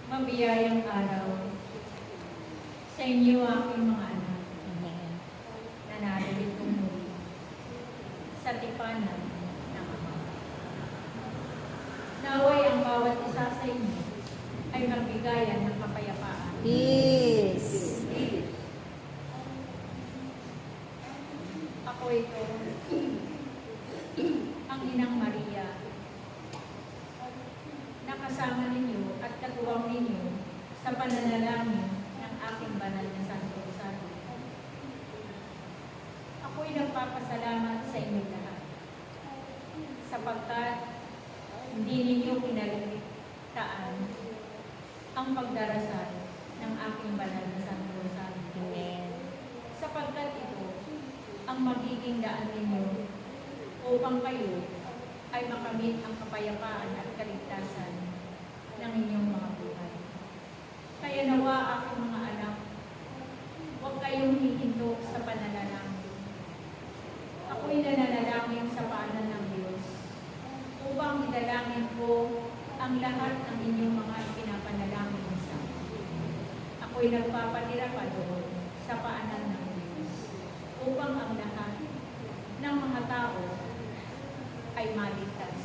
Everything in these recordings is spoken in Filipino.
Mabiyayang araw sa inyo aking mga anak na narito muli sa tipanan ng Ama. Naway ang bawat isa sa inyo ay magbigayan ng kapayapaan. Yes. Ako ito, ang Inang Maria, nakasama ninyo at katuwang ninyo sa pananalangin ng aking banal na Santo Rosario. Ako'y nagpapasalamat sa inyo lahat sapagkat hindi ninyo pinalitaan ang pagdarasal ng aking banal na Santo Rosario. Sapagkat ito ang magiging daan ninyo upang kayo ay makamit ang kapayapaan at kaligtasan ng inyong mga buhay. Kaya nawa aking mga anak, huwag kayong hihinto sa pananalangin. Ako'y nananalangin sa paanan ng Diyos upang idalangin ko ang lahat ng inyong mga ipinapanalangin sa akin. Ako'y nagpapatira pa doon sa paanan ng Diyos upang ang lahat ng mga tao ay maligtas.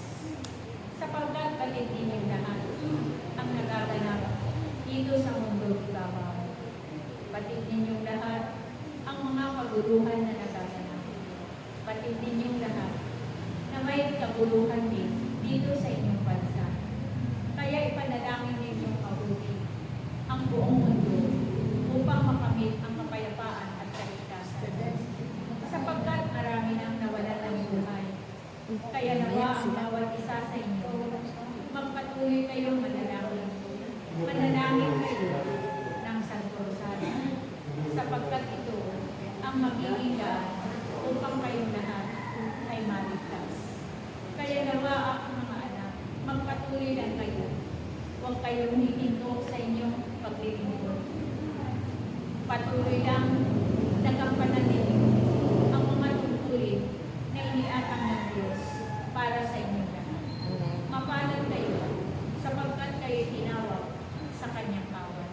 Sapagkat batid ninyong lahat ang nagaganap dito sa mundo ibabaw. Batid ninyong lahat ang mga kaguluhan na nagaganap. Batid ninyong lahat na may kaguluhan din dito sa inyong bansa. Kaya ipanalangin ninyong mabuti ang buong mundo upang makamit ang kapayapaan at kaligtasan. Sapagkat marami nang nawalan ng buhay. Kaya nawa ang bawat isa sa inyo, magpatuloy kayong manalangin. Manalangin kayo ng Santo Rosario, sapagkat ito ang magiging daan upang kayong lahat ay maligtas. Kaya nawa aking mga anak, magpatuloy lang kayo. Huwag kayong hihinto sa inyong paglilingkod. Patuloy lang nagampananin ang mga tungkulin na iniatang ng Diyos para sa inyong lahat. Mapalad kayo sapagkat kayo tinawag sa kanyang kawan.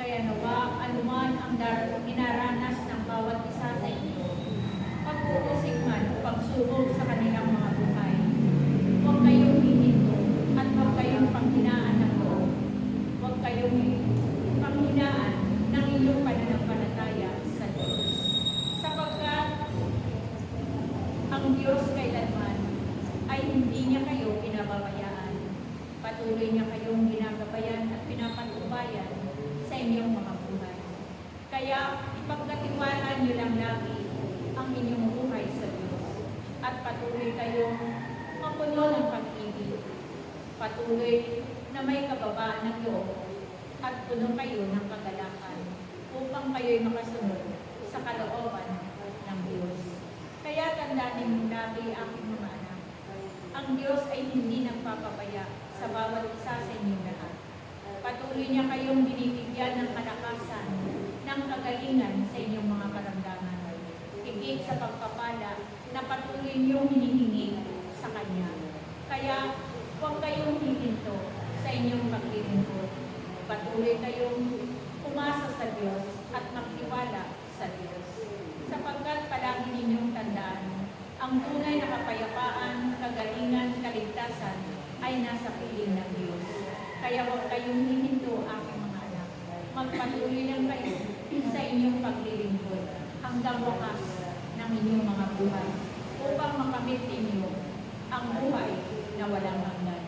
Kaya nawa anuman ang dinaranas ng bawat isa sa inyo, pag-uusik man o pagsubok sa kanilang mga buhay, huwag kayong hihinto ay hindi niya kayo pinababayaan. Patuloy niya kayong ginagabayan at pinapatubayan sa inyong mga buhay. Kaya ipagkatiwalaan niyo lang lagi ang inyong buhay sa Diyos at patuloy kayong mapuno ng pag-ibig. Patuloy na may kababaan ng loob at puno kayo ng kagalakan upang kayo'y makasunod sa kalooban ng Diyos. Kaya tandaan ninyo lagi, aking mga anak, ang Diyos ay hindi nagpapabaya sa bawat isa sa inyong lahat. Patuloy niya kayong binibigyan ng kalakasan, ng kagalingan sa inyong mga karamdaman. Higit sa pagpapala na patuloy niyong hinihingi sa Kanya. Kaya huwag kayong hihinto sa inyong paglilingkod. Patuloy kayong umasa sa Diyos at magtiwala sa Diyos. Sapagkat palagi ninyong tandaan, ang tunay na kapayapaan, kagalingan, kaligtasan ay nasa piling ng Diyos. Kaya huwag kayong hihinto, aking mga anak. Magpatuloy lang kayo sa inyong paglilingkod hanggang wakas ng inyong mga buhay upang makamit ninyo ang buhay na walang hanggan.